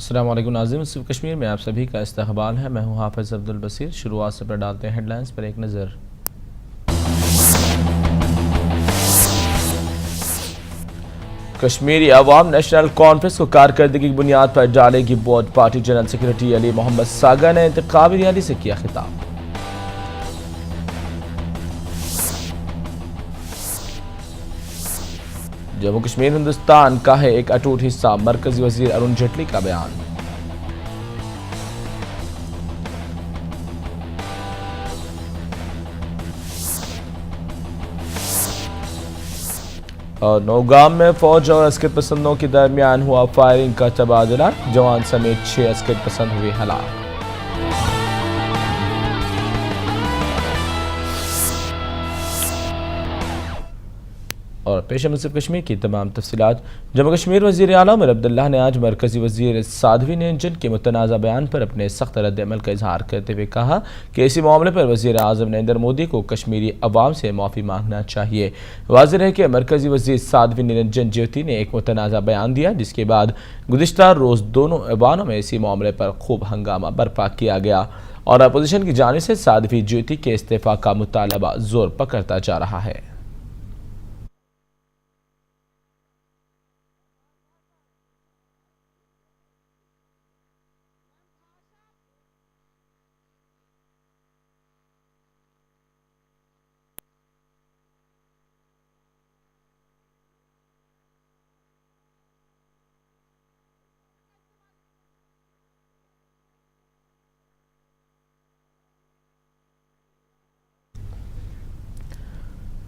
अस्सलाम वालेकुम नाज़रीन, सिर्फ कश्मीर में आप सभी का इस्तकबाल है। मैं हूँ हाफिज़ अब्दुल बसीर। शुरुआत से पर डालते हैं हेडलाइंस पर एक नज़र। कश्मीरी अवाम नेशनल कॉन्फ्रेंस को कारकर्दगी की बुनियाद पर डालेगी vote. Party general secretary Ali Mohammad Saga ने इंतखाबी रैली से किया खिताब। जम्मू कश्मीर हिंदुस्तान का है एक अटूट हिस्सा, मरकजी वजीर अरुण जेटली का बयान। और नौगाम में फौज और अस्कर पसंदों के दरमियान हुआ फायरिंग का तबादला, जवान समेत 6 अस्कर पसंद हुए हलाक। और पेश मुसिफ कश्मीर की तमाम तफसीलात। जम्मू कश्मीर वज़ीर आला उमर अब्दुल्ला ने आज मरकज़ी वज़ीर साध्वी निरंजन के मुतनाज़ा बयान पर अपने सख्त रद्द-ए-अमल का इजहार करते हुए कहा कि इसी मामले पर वज़ीर आज़म नरेंद्र मोदी को कश्मीरी अवाम से माफ़ी मांगना चाहिए। वाज़ेह है कि मरकज़ी वज़ीर साध्वी निरंजन ज्योति ने एक मुतनाज़ा बयान दिया, जिसके बाद गुज़िश्ता रोज़ दोनों ऐवानों में इसी मामले पर खूब हंगामा बर्पा किया गया और अपोजिशन की जानिब से साध्वी ज्योति के इस्तीफ़ा का मुतालबा जोर पकड़ता जा रहा है।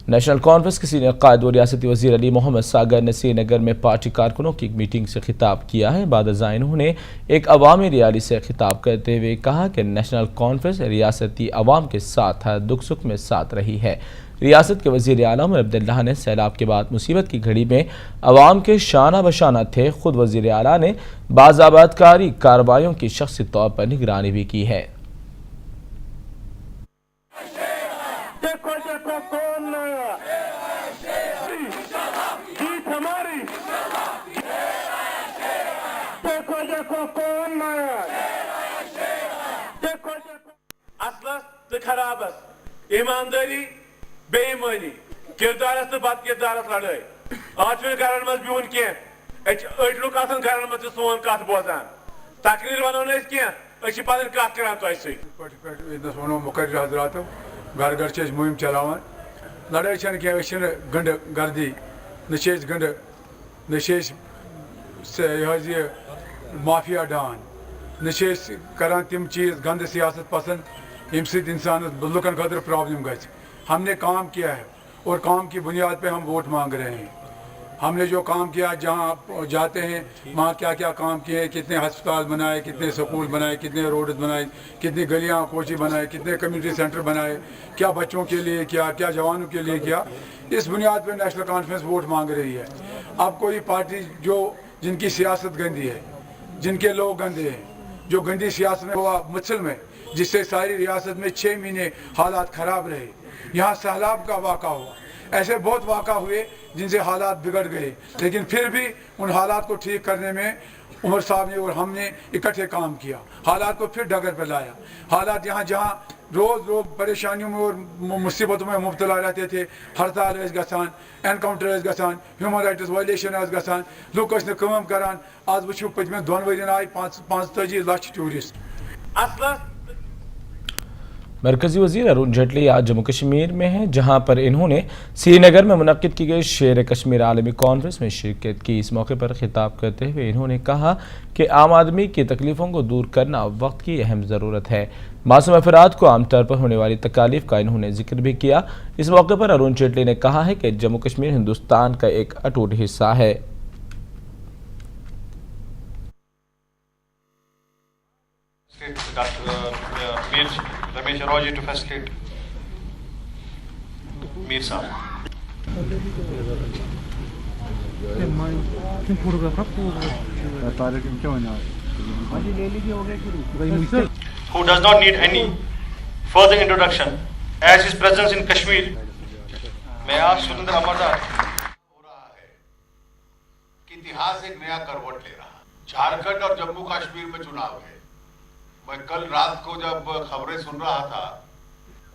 नेशनल कॉन्फ्रेंस के सीनियर कायद व रियासती वज़ीर अली मोहम्मद सागर ने श्रीनगर में पार्टी कारकुनों की एक मीटिंग से खिताब किया है। बाद अज़ां इन्होंने एक अवामी रैली से खिताब करते हुए कहा कि नेशनल कॉन्फ्रेंस रियासती अवाम के साथ हर दुख सुख में साथ रही है। रियासत के वज़ीर आला उमर अब्दुल्ला ने सैलाब के बाद मुसीबत की घड़ी में अवाम के शाना बशाना थे। खुद वज़ीर आला ने बाज़ाबातकारी कार्रवाइयों की शख्सी तौर पर निगरानी भी की है। खराबस ईमानदारी बेईमानी किरदारस तो बद किरदारस लड़ाई आज घर मज बिहुन कह लुक घर मज सोन कत बोजान तकरीर वनो कह पन कत कर वो मुकर हजरात घर घर मुहिम चलावान लड़ाई कह गंड गर्दी न गंड न माफिया डान न करान तिम चीज़ गंद सियासत पसंद इमसे इंसान लुकन खतर प्रॉब्लम गई। हमने काम किया है और काम की बुनियाद पे हम वोट मांग रहे हैं। हमने जो काम किया, जहाँ जाते हैं वहाँ क्या क्या काम किए, कितने अस्पताल बनाए, कितने स्कूल बनाए, कितने रोड बनाए, कितनी गलियाँ कोची बनाए, कितने कम्युनिटी सेंटर बनाए, क्या बच्चों के लिए किया, क्या जवानों के लिए किया। इस बुनियाद पर नेशनल कॉन्फ्रेंस वोट मांग रही है। अब कोई पार्टी जो जिनकी सियासत गंदी है, जिनके लोग गंदे हैं, जो गंदी सियासत में हुआ मुसल में, जिससे सारी रियासत में 6 महीने हालात ख़राब रहे, यहाँ सैलाब का वाक़ा हुआ, ऐसे बहुत वाक़ा हुए जिनसे हालात बिगड़ गए, लेकिन फिर भी उन हालात को ठीक करने में उमर साहब ने और हमने इकट्ठे काम किया, हालात को फिर डगर पर लाया। हालात यहाँ जहाँ रोज़ लोग परेशानियों में और मुसीबतों में मुब्तला रहते थे, हड़ताल गसान, एनकाउंटर गसान, ह्यूमन राइट्स वायलेशन गसान, लोग काम करान। आज वो पचमें 2 वर्षन आए 45 लाख टूरिस्ट। मरकजी वज़ीर अरुण जेटली आज जम्मू कश्मीर में हैं, जहां पर इन्होंने श्रीनगर में मुनक्किद की गई शेर कश्मीर आलमी कॉन्फ्रेंस में शिरकत की। इस मौके पर खिताब करते हुए इन्होंने कहा कि आम आदमी की तकलीफ़ों को दूर करना वक्त की अहम ज़रूरत है। मासूम अफराद को आमतौर पर होने वाली तकालीफ का इन्होंने जिक्र भी किया। इस मौके पर अरुण जेटली ने कहा है कि जम्मू कश्मीर हिंदुस्तान का एक अटूट हिस्सा है। रमेश अरोजी to facilitate मीर साहब। Who does not need any further introduction as his presence in Kashmir। मैं आज सुरेंद्र अमरदास हो रहा है कि इतिहास एक नया करवट ले रहा है। झारखंड और जम्मू कश्मीर में चुनाव है। मैं कल रात को जब खबरें सुन रहा था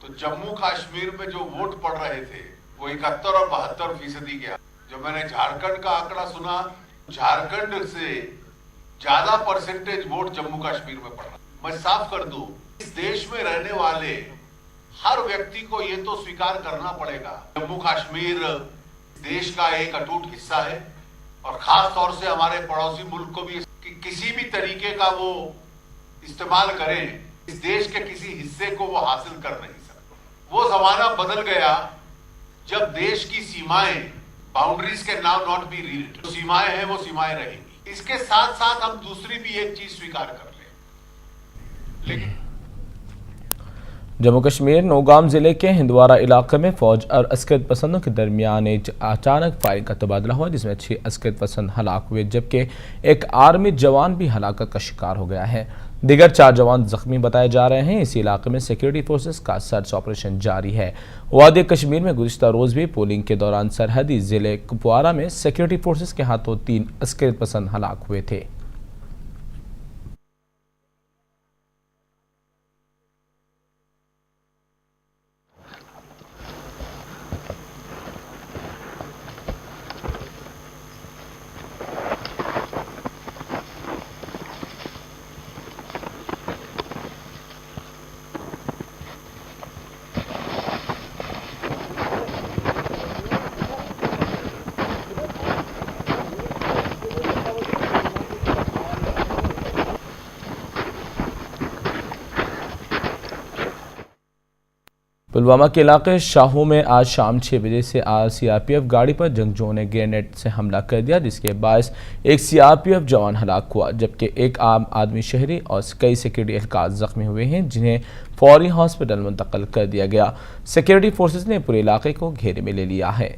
तो जम्मू कश्मीर में जो वोट पड़ रहे थे वो 71 और 72% के। जब मैंने झारखंड का आंकड़ा सुना, झारखंड से ज्यादा परसेंटेज वोट जम्मू कश्मीर में पड़ रहा। मैं साफ कर दूं, इस देश में रहने वाले हर व्यक्ति को ये तो स्वीकार करना पड़ेगा, जम्मू कश्मीर देश का एक अटूट हिस्सा है और खास तौर से हमारे पड़ोसी मुल्क को भी कि किसी भी तरीके का वो इस्तेमाल करें, इस देश के किसी हिस्से को वो हासिल कर नहीं सकते। वो जमाना बदल गया जब देश की सीमाएं, बाउंड्रीज के नाउ नॉट बी रीड, जो सीमाएं हैं वो सीमाएं रहेंगी। इसके साथ साथ हम दूसरी भी एक चीज स्वीकार कर लें, लेकिन जम्मू कश्मीर नौगाम ज़िले के हिंदवारा इलाके में फ़ौज और अस्करित पसंदों के दरमियान एक अचानक फायरिंग का तबादला हुआ, जिसमें 6 अस्करित पसंद हलाक हुए जबकि एक आर्मी जवान भी हलाकत का शिकार हो गया है। दीगर 4 जवान जख्मी बताए जा रहे हैं। इसी इलाके में सिक्योरिटी फोर्सेस का सर्च ऑपरेशन जारी है। वादी कश्मीर में गुज़िश्ता रोज़ भी पोलिंग के दौरान सरहदी ज़िले कुपवारा में सिक्योरिटी फोर्सेस के हाथों 3 अस्करित पसंद हलाक हुए थे। पुलवामा के इलाके शाहू में आज शाम 6 बजे से सीआरपीएफ गाड़ी पर जंगजुओं ने ग्रेनेड से हमला कर दिया, जिसके बायस एक सीआरपीएफ जवान हलाक हुआ जबकि एक आम आदमी शहरी और कई सिक्योरिटी एहलकार जख्मी हुए हैं, जिन्हें फौरी हॉस्पिटल मुंतकिल कर दिया गया। सिक्योरिटी फोर्सेस ने पूरे इलाके को घेरे में ले लिया है।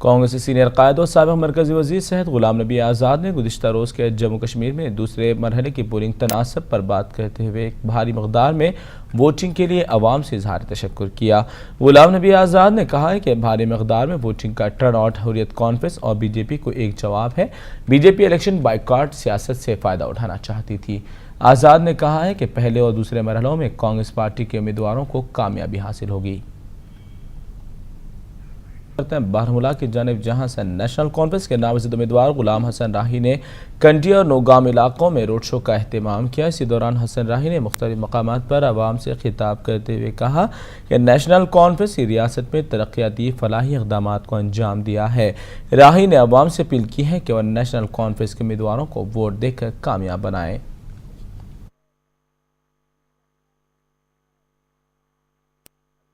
कांग्रेस के सीनियर कायद और साबिक मरकजी वजीर सहित गुलाम नबी आज़ाद ने गुज़िश्ता रोज़ के जम्मू कश्मीर में दूसरे मरहले की पोलिंग तनासब पर बात करते हुए एक भारी मकदार में वोटिंग के लिए अवाम से इजहार तशक्कुर किया। गुलाम नबी आज़ाद ने कहा है कि भारी मकदार में वोटिंग का टर्न आउट हुर्रियत कॉन्फ्रेंस और बीजेपी को एक जवाब है। बीजेपी इलेक्शन बाइकआउट सियासत से फ़ायदा उठाना चाहती थी। आज़ाद ने कहा है कि पहले और दूसरे मरहलों में कांग्रेस पार्टी के उम्मीदवारों को कामयाबी हासिल होगी। बारहमुला की जानिब जहां से नेशनल कॉन्फ्रेंस के नामजद उम्मीदवार गुलाम हसन राही ने कंडी और नौगाम इलाकों में रोड शो का अहतमाम किया। इसी दौरान हसन राही ने मुख्तलिफ मकामात पर आवाम से खिताब करते हुए कहा कि नेशनल कॉन्फ्रेंस की रियासत में तरक्याती फलाही इक़दाम को अंजाम दिया है। राही ने आवाम से अपील की है कि वह नेशनल कॉन्फ्रेंस के उम्मीदवारों को वोट देकर कामयाब बनाएं।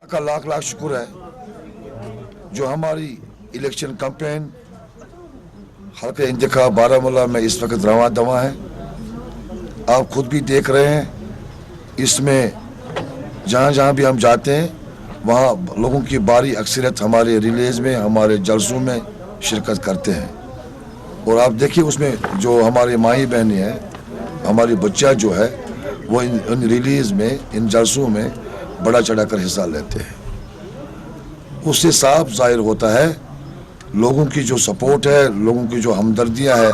का लाख लाख शुक्र है जो हमारी इलेक्शन कैंपेन हल्के इंतखाब बारामूला में इस वक्त रवा दवा है। आप खुद भी देख रहे हैं, इसमें जहाँ जहाँ भी हम जाते हैं वहाँ लोगों की भारी अक्सरियत हमारे रिलेज में, हमारे जलसों में शिरकत करते हैं। और आप देखिए उसमें जो हमारे माई बहनें हैं, हमारी बच्चा जो है वो इन रिलीज में, इन जलसों में बड़ा चढ़ाकर हिस्सा लेते हैं। उससे साफ जाहिर होता है लोगों की जो सपोर्ट है, लोगों की जो हमदर्दियाँ है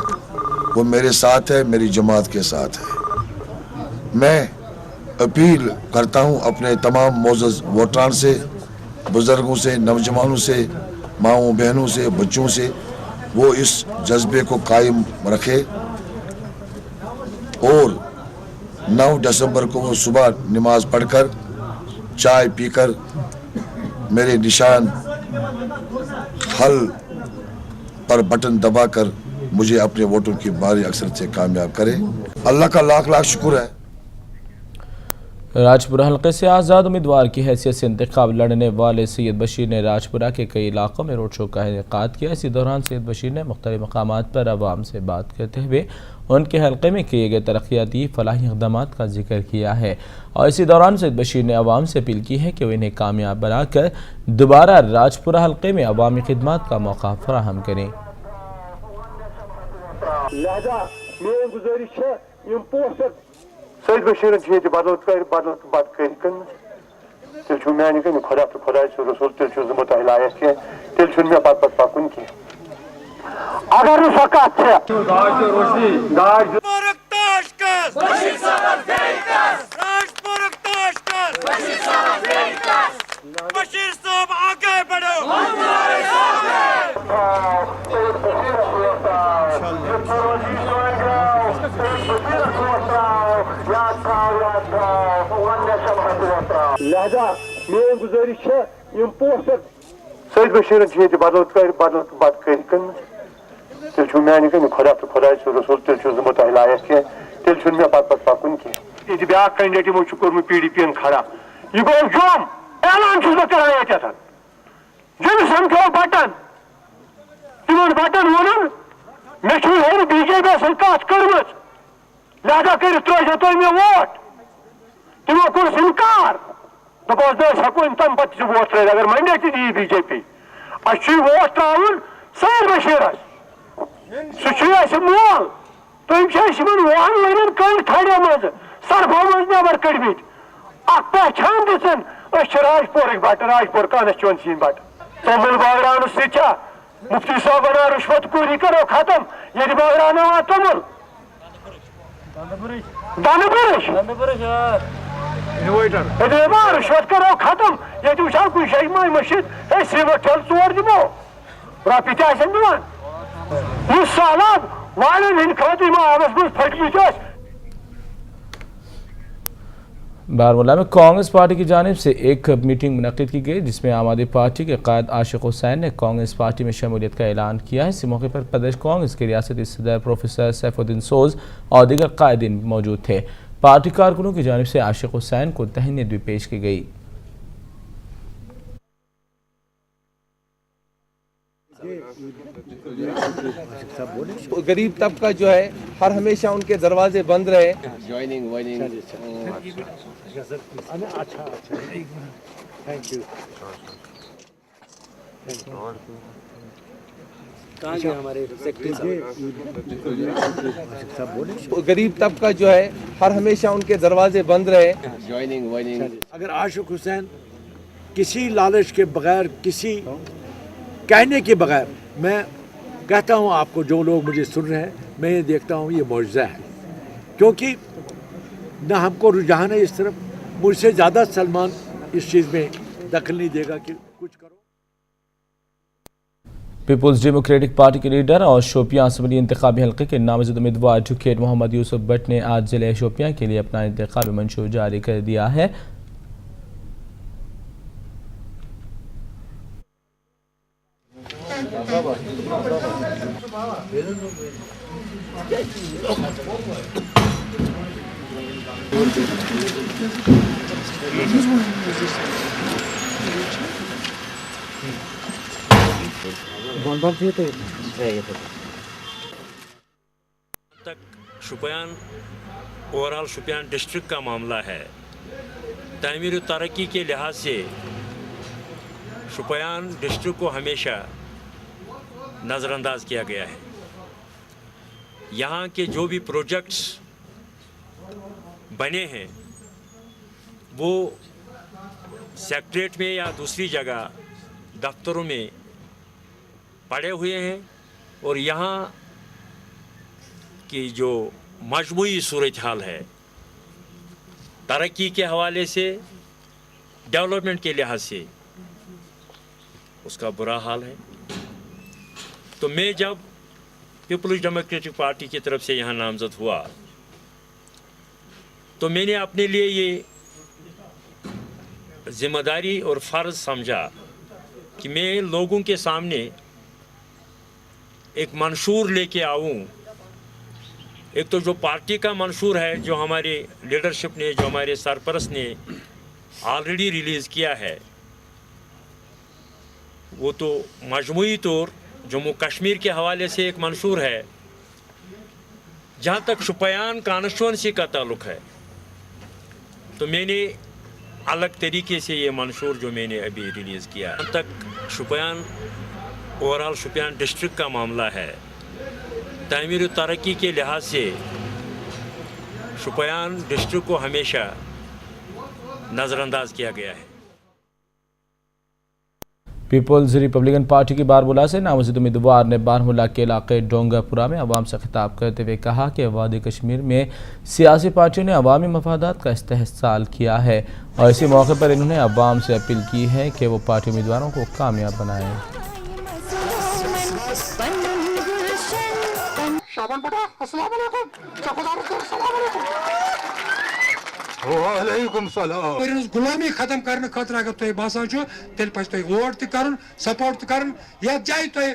वो मेरे साथ है, मेरी जमात के साथ है। मैं अपील करता हूँ अपने तमाम मोअज़्ज़ज़ वोटरान से, बुज़ुर्गों से, नौजवानों से, माओं बहनों से, बच्चों से, वो इस जज्बे को कायम रखे और 9 दिसंबर को वो सुबह नमाज पढ़कर चाय पीकर मेरे निशान हल पर बटन दबाकर मुझे अपने वोटों की भारी अक्सरियत से कामयाब करें। अल्लाह का लाख लाख शुक्र है। राजपुरा हल्के से आज़ाद उम्मीदवार की हैसियत से इंतखाब लड़ने वाले सैयद बशीर ने राजपुरा के कई इलाकों में रोड शो का इनेकाद किया। इसी दौरान सैयद बशीर ने मुख्तलिफ मकामात पर आवाम से बात करते हुए उनके हल्के में किए गए तरक्याती फलाही इक़दामात का जिक्र किया है और इसी दौरान सैयद बशीर ने आवाम से अपील की है कि वह इन्हें कामयाब बनाकर दोबारा राजपुरा हल्के में अवामी खिदमत का मौका फराहम करें। सैयद बशीर बदल तेल मैं खुदा तो खुदा रसूल तेल मुतहलायत के तेल मे पत पकुन की अगर बशीर साहब आगे बढ़ो। लिहाजा मेरी गुजारिश है पोस्टर सैयद बशीर बदल तेल मैं खुदा तो खुदा रसूल तेल मुतहलायत के तेल मे पत पकुन की ये ब्या कैंडिडेट यमो कोर्मुत PDP खड़ा यह गो जोम ऐलान कर जब समझो बटन तिमन बटन वोन मे BJP सत कत कर्म लिहाजा कर त्रो मे वोट तिमो कोर इनकार दस हको तम पे वोट त्रे अगर मैंडेट दी BJP अस वोट त्रावन सैयद बशीरस सह मोल तुम वहन वन कल थड़े मज सरफो मज नबर कड़मित पहचान दिन राजपुर बट राजपुर कॉन्स्टिट्यूंसी बट तोमुल बागरान सह मुफ्ती साहब वन रुश्वत खूरी करो खत्म ये बागरान तोमुल रुश्वत करो खत्म ये वुचा कुछ जाए मशीद सीमट ठल चोर दिमो रोपी दिवान सैलाब वालन हंद खतर आबस मज फटमत। बारामूला में कांग्रेस पार्टी की जानिब से एक मीटिंग मुनक्किद की गई जिसमें आम आदमी पार्टी के कायद आशिक हुसैन ने कांग्रेस पार्टी में शमूलियत का ऐलान किया है। इस मौके पर प्रदेश कांग्रेस के रियासती सदर प्रोफेसर सैफुद्दीन सोज और दीगर कायदीन मौजूद थे। पार्टी कारकुनों की जानिब से आशिक हुसैन को तहनीत भी पेश की गई। गरीब तबका जो है हर हमेशा उनके दरवाजे बंद रहे। ज्वाइनिंग अच्छा थैंक यू। हमारे गरीब तबका जो है हर हमेशा उनके दरवाजे बंद रहे। ज्वाइनिंग अगर आशिक हुसैन किसी लालच के बगैर किसी कहने के बगैर मैं कहता हूँ आपको जो लोग मुझे सुन रहे हैं मैं ये देखता हूँ ये मौजज़ा है क्योंकि ना हमको रुझान है इस तरफ मुझसे ज़्यादा सलमान इस चीज़ में दखल नहीं देगा कि कुछ करो। पीपुल्स डेमोक्रेटिक पार्टी के लीडर और शोपियां असम्बली इंतखाबी हल्के के नामजद उम्मीदवार एडवोकेट मोहम्मद यूसुफ भट्ट ने आज जिले शोपियां के लिए अपना इंतखाबी मंशूर जारी कर दिया है। तक शुपियान ओवरऑल शुपियान डिस्ट्रिक्ट का मामला है। तामीर तरक्की के लिहाज से शुपियान डिस्ट्रिक्ट को हमेशा नज़रअंदाज किया गया है। यहाँ के जो भी प्रोजेक्ट्स बने हैं वो सेक्रेटरीट में या दूसरी जगह दफ्तरों में पड़े हुए हैं और यहाँ की जो मजमूई सूरत हाल है तरक्की के हवाले से डेवलपमेंट के लिहाज से उसका बुरा हाल है। तो मैं जब पीपल्स डेमोक्रेटिक पार्टी की तरफ से यहाँ नामजद हुआ तो मैंने अपने लिए ये जिम्मेदारी और फ़र्ज़ समझा कि मैं लोगों के सामने एक मंशूर लेके आऊँ। एक तो जो पार्टी का मंशूर है, जो हमारे लीडरशिप ने, जो हमारे सरपरस्त ने ऑलरेडी रिलीज़ किया है, वो तो मजमूई तौर जम्मू कश्मीर के हवाले से एक मंशूर है। जहाँ तक शुपयान कॉन्स्टिट्यूंसी का ताल्लुक़ है, तो मैंने अलग तरीके से ये मंशूर जो मैंने अभी रिलीज़ किया। जहाँ तक शुपयान ओवरऑल शुपयान डिस्ट्रिक्ट का मामला है, तामीर तरक्की के लिहाज से शुपयान डिस्ट्रिक्ट को हमेशा नज़रअंदाज किया गया है। पीपल्स रिपब्लिकन पार्टी की बारमूला से नामजद उम्मीदवार ने बारमूला के इलाके डोंगापुरा में अवाम से खिताब करते हुए कहा कि वादी कश्मीर में सियासी पार्टियों ने अवामी मफादात का इस्तेहसाल किया है और इसी मौके पर इन्होंने अवाम से अपील की है कि वो पार्टी उम्मीदवारों को कामयाब बनाएं। गुलामी खत्म करने खतर अगर तुम बसान तेल पज तुम वोट तन सपोर्ट तन ये जाए तुम।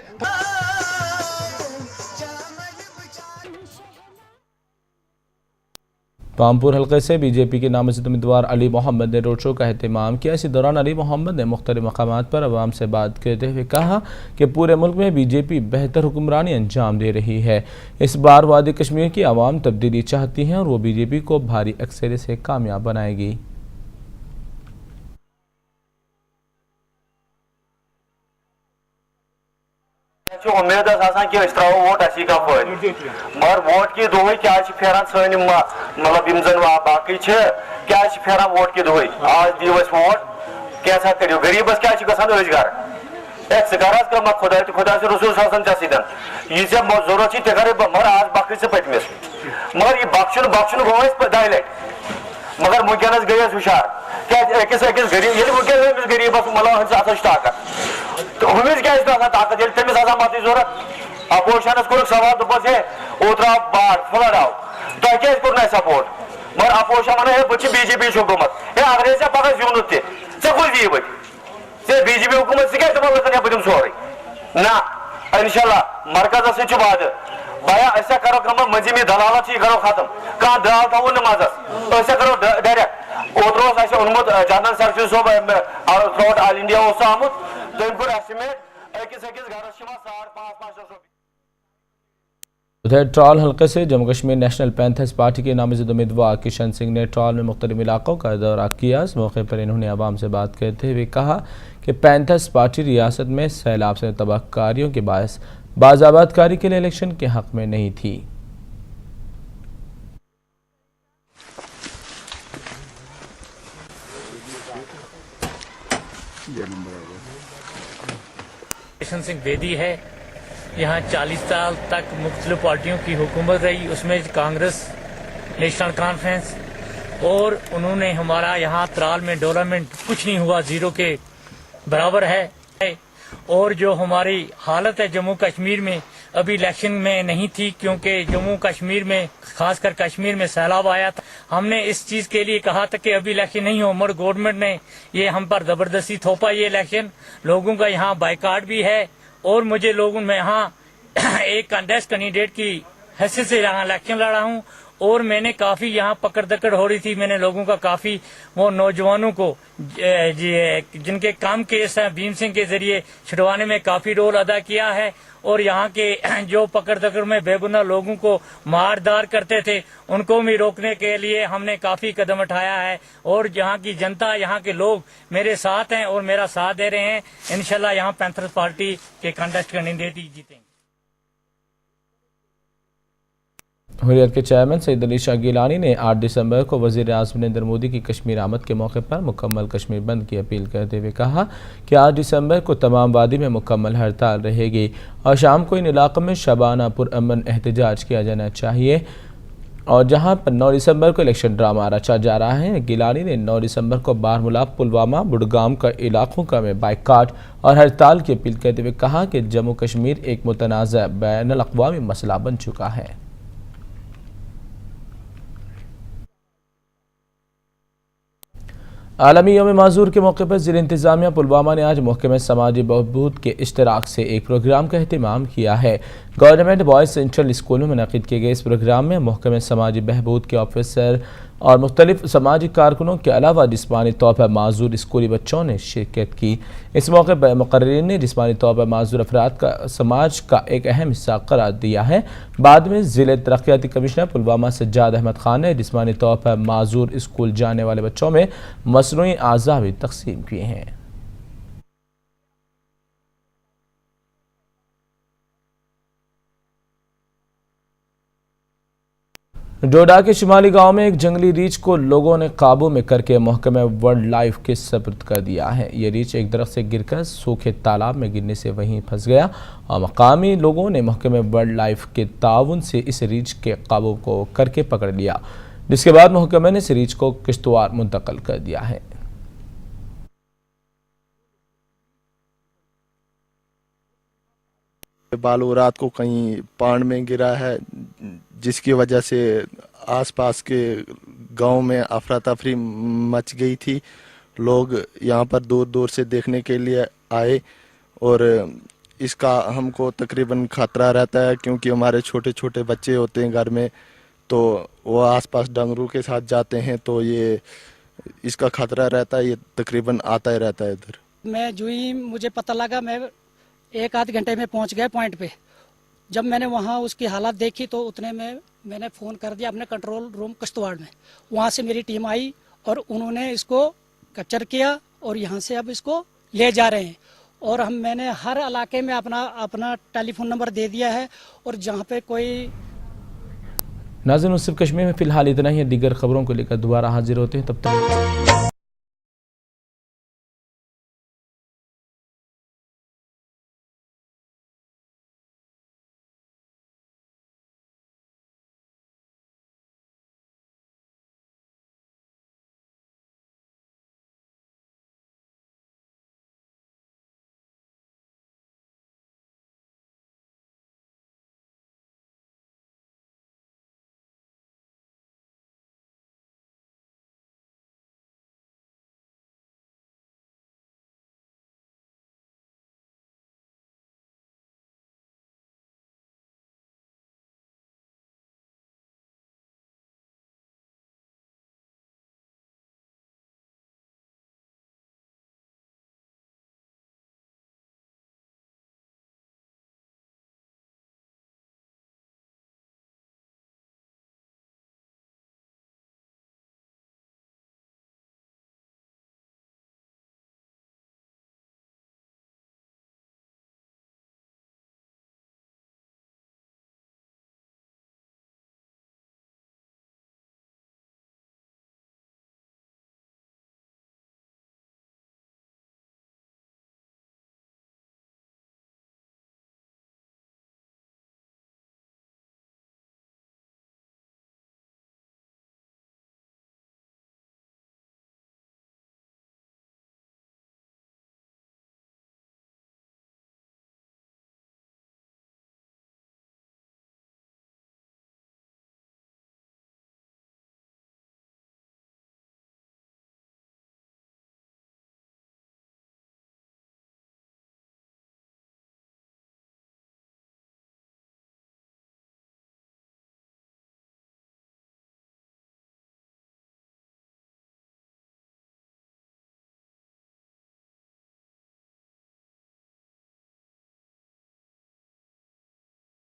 पामपुर हल्के से बीजेपी के नामजद उम्मीदवार अली मोहम्मद ने रोड शो का एहतमाम किया। इसी दौरान अली मोहम्मद ने मुख्तलिफ मकामात पर अवाम से बात करते हुए कहा कि पूरे मुल्क में बीजेपी बेहतर हुक्मरानी अंजाम दे रही है। इस बार वादी कश्मीर की आवाम तब्दीली चाहती हैं और वो बीजेपी को भारी अक्सरियत से कामयाब बनाएगी। उम्मीद कि त्रो वोट असी का फायद मगर वोट की दुह क्या फेरान सन मतलब जन बाकी क्या फेरान वोट की दुह आज दिव वोट क्या करो गरीबस क्या अजगर कर खुदा तो खुदा से रसूल ये जरूरत कर मगर आज बख्श पतमिस मगर ये बख्शन बख्शन गो 2 लट मगर वनस गई हुशार क्या अकिस गरीब गरीबस मतलब ताकत तो हमें क्या ताकत तमिस मत जरूरत अपोजिशनस कोर सवाल दोपस है ओतर बाढ़ फ्लड आव तुम क्या कोर सपोर्ट मगर अपोजिशन वन बह बीजेपी हुकूमत है अगर पगह जून तुल दी बे बीजेपी हुकूमत क्या तुम बह सोरे ना इंशाल्लाह मरकज से वाद भया ऐसा करो कम मजीमी दलालत करो खत्म कह दलाल थो मजस ऐसा करो डायरेक्ट ओतर ओनमुत जनरल सेक्रेटरी सोब थ्रू आउट ऑल इंडिया आमुत तम कोर एस्टिमेट अकिस घर 5.5 उधर ट्रॉल हल्के से Jammu Kashmir national panthers party के नामजद उम्मीदवार किशन सिंह ने ट्रॉल में मुख्तलिफ इलाकों का दौरा किया। इस मौके पर इन्होंने आवाम से बात करते हुए कहा कि पैंथर्स पार्टी रियासत में सैलाब से तबाहकारियों के बायस बाज़ाबातकारी के लिए इलेक्शन के हक में नहीं थी। किशन सिंह बेदी है। यहाँ 40 साल तक मुख्तलिफ पार्टियों की हुकूमत रही, उसमें कांग्रेस, नेशनल कॉन्फ्रेंस, और उन्होंने हमारा यहाँ त्राल में डेवलपमेंट कुछ नहीं हुआ, जीरो के बराबर है। और जो हमारी हालत है जम्मू कश्मीर में, अभी इलेक्शन में नहीं थी क्योंकि जम्मू कश्मीर में खासकर कश्मीर में सैलाब आया था। हमने इस चीज के लिए कहा था कि अभी इलेक्शन नहीं हो, मगर गवर्नमेंट ने ये हम पर जबरदस्ती थोपा ये इलेक्शन। लोगों का यहाँ बाइकाट भी है और मुझे लोगों में यहाँ एक कंटेस्ट कैंडिडेट की हैसियत से यहाँ इलेक्शन लड़ा हूँ और मैंने काफी यहाँ पकड़ दकड़ हो रही थी। मैंने लोगों का काफी वो नौजवानों को जिनके काम केस हैं भीम सिंह के जरिए छुड़वाने में काफी रोल अदा किया है। और यहाँ के जो पकड़ दकड़ में बेगुनाह लोगों को मारदार करते थे उनको भी रोकने के लिए हमने काफी कदम उठाया है। और यहाँ की जनता, यहाँ के लोग मेरे साथ हैं और मेरा साथ दे रहे हैं। इंशाल्लाह यहाँ पैंथर्स पार्टी के कंटेस्ट कैंडिडेट ही जीतेंगे। हुर्रियत के चेयरमैन सईद अली शाह गिलानी ने 8 दिसंबर को वज़ीर आज़म नरेंद्र मोदी की कश्मीर आमद के मौके पर मुकम्मल कश्मीर बंद की अपील करते हुए कहा कि 8 दिसंबर को तमाम वादी में मुकम्मल हड़ताल रहेगी और शाम को इन इलाकों में शबाना पुरअमन एहतजाज किया जाना चाहिए। और जहां पर 9 दिसंबर को इलेक्शन ड्रामा रचा जा रहा है, गिलानी ने 9 दिसंबर को बारमूला, पुलवामा, बुडगाम का इलाकों का में बाइकाट और हड़ताल की अपील करते हुए कहा कि जम्मू कश्मीर एक मुतनाज़ा बैनुल अक़वामी मसला बन चुका है। आलमी यौम माजूर के मौके पर ज़िला इंतज़ामिया पुलवामा ने आज महकमे समाजी बहबूद के इश्तराक से एक प्रोग्राम का एहतमाम किया है। गवर्नमेंट बॉयज़ सेंट्रल स्कूल में मुनक़िद किए गए इस प्रोग्राम में महकमे समाजी बहबूद के ऑफिसर और मुख्तलिफ समाजी कारकुनों के अलावा जिस्मानी तौर पर माजूर स्कूली बच्चों ने शिरकत की। इस मौके पर मुक़र्रिरीन ने जिस्मानी तौर पर माजूर अफराद का समाज का एक अहम हिस्सा करार दिया है। बाद में ज़िले तरक्याती कमिश्नर पुलवामा सज्जाद अहमद खान ने जिस्मानी तौर पर माजूर स्कूल जाने वाले बच्चों में मसनूई आज़ा भी तक़सीम किए हैं। डोडा के शुमाली गांव में एक जंगली रीछ को लोगों ने काबू में करके महकमे वाइल्ड लाइफ के सपुर्द कर दिया है। ये रीछ एक दरख्त से गिरकर सूखे तालाब में गिरने से वहीं फंस गया और मकामी लोगों ने महकमे वाइल्ड लाइफ के ताउन से इस रीछ के काबू को करके पकड़ लिया, जिसके बाद महकमे ने इस रीछ को किश्तवाड़ मुंतकिल कर दिया है। बालू रात को कहीं पांड में गिरा है, जिसकी वजह से आसपास के गांव में अफरा तफरी मच गई थी। लोग यहां पर दूर दूर से देखने के लिए आए और इसका हमको तकरीबन खतरा रहता है, क्योंकि हमारे छोटे छोटे बच्चे होते हैं घर में, तो वो आसपास डंगरू के साथ जाते हैं, तो ये इसका खतरा रहता है। ये तकरीबन आता ही रहता है इधर। मैं जो ही मुझे पता लगा, मैं 1-8 घंटे में पहुंच गया पॉइंट पे। जब मैंने वहां उसकी हालत देखी तो उतने में मैंने फ़ोन कर दिया अपने कंट्रोल रूम किश्तवाड़ में। वहां से मेरी टीम आई और उन्होंने इसको कैप्चर किया और यहां से अब इसको ले जा रहे हैं। और मैंने हर इलाके में अपना टेलीफोन नंबर दे दिया है। और जहां पे कोई नाज़रीन, सिर्फ कश्मीर में फ़िलहाल इतना ही है। दीगर खबरों को लेकर दोबारा हाजिर होते हैं, तब तक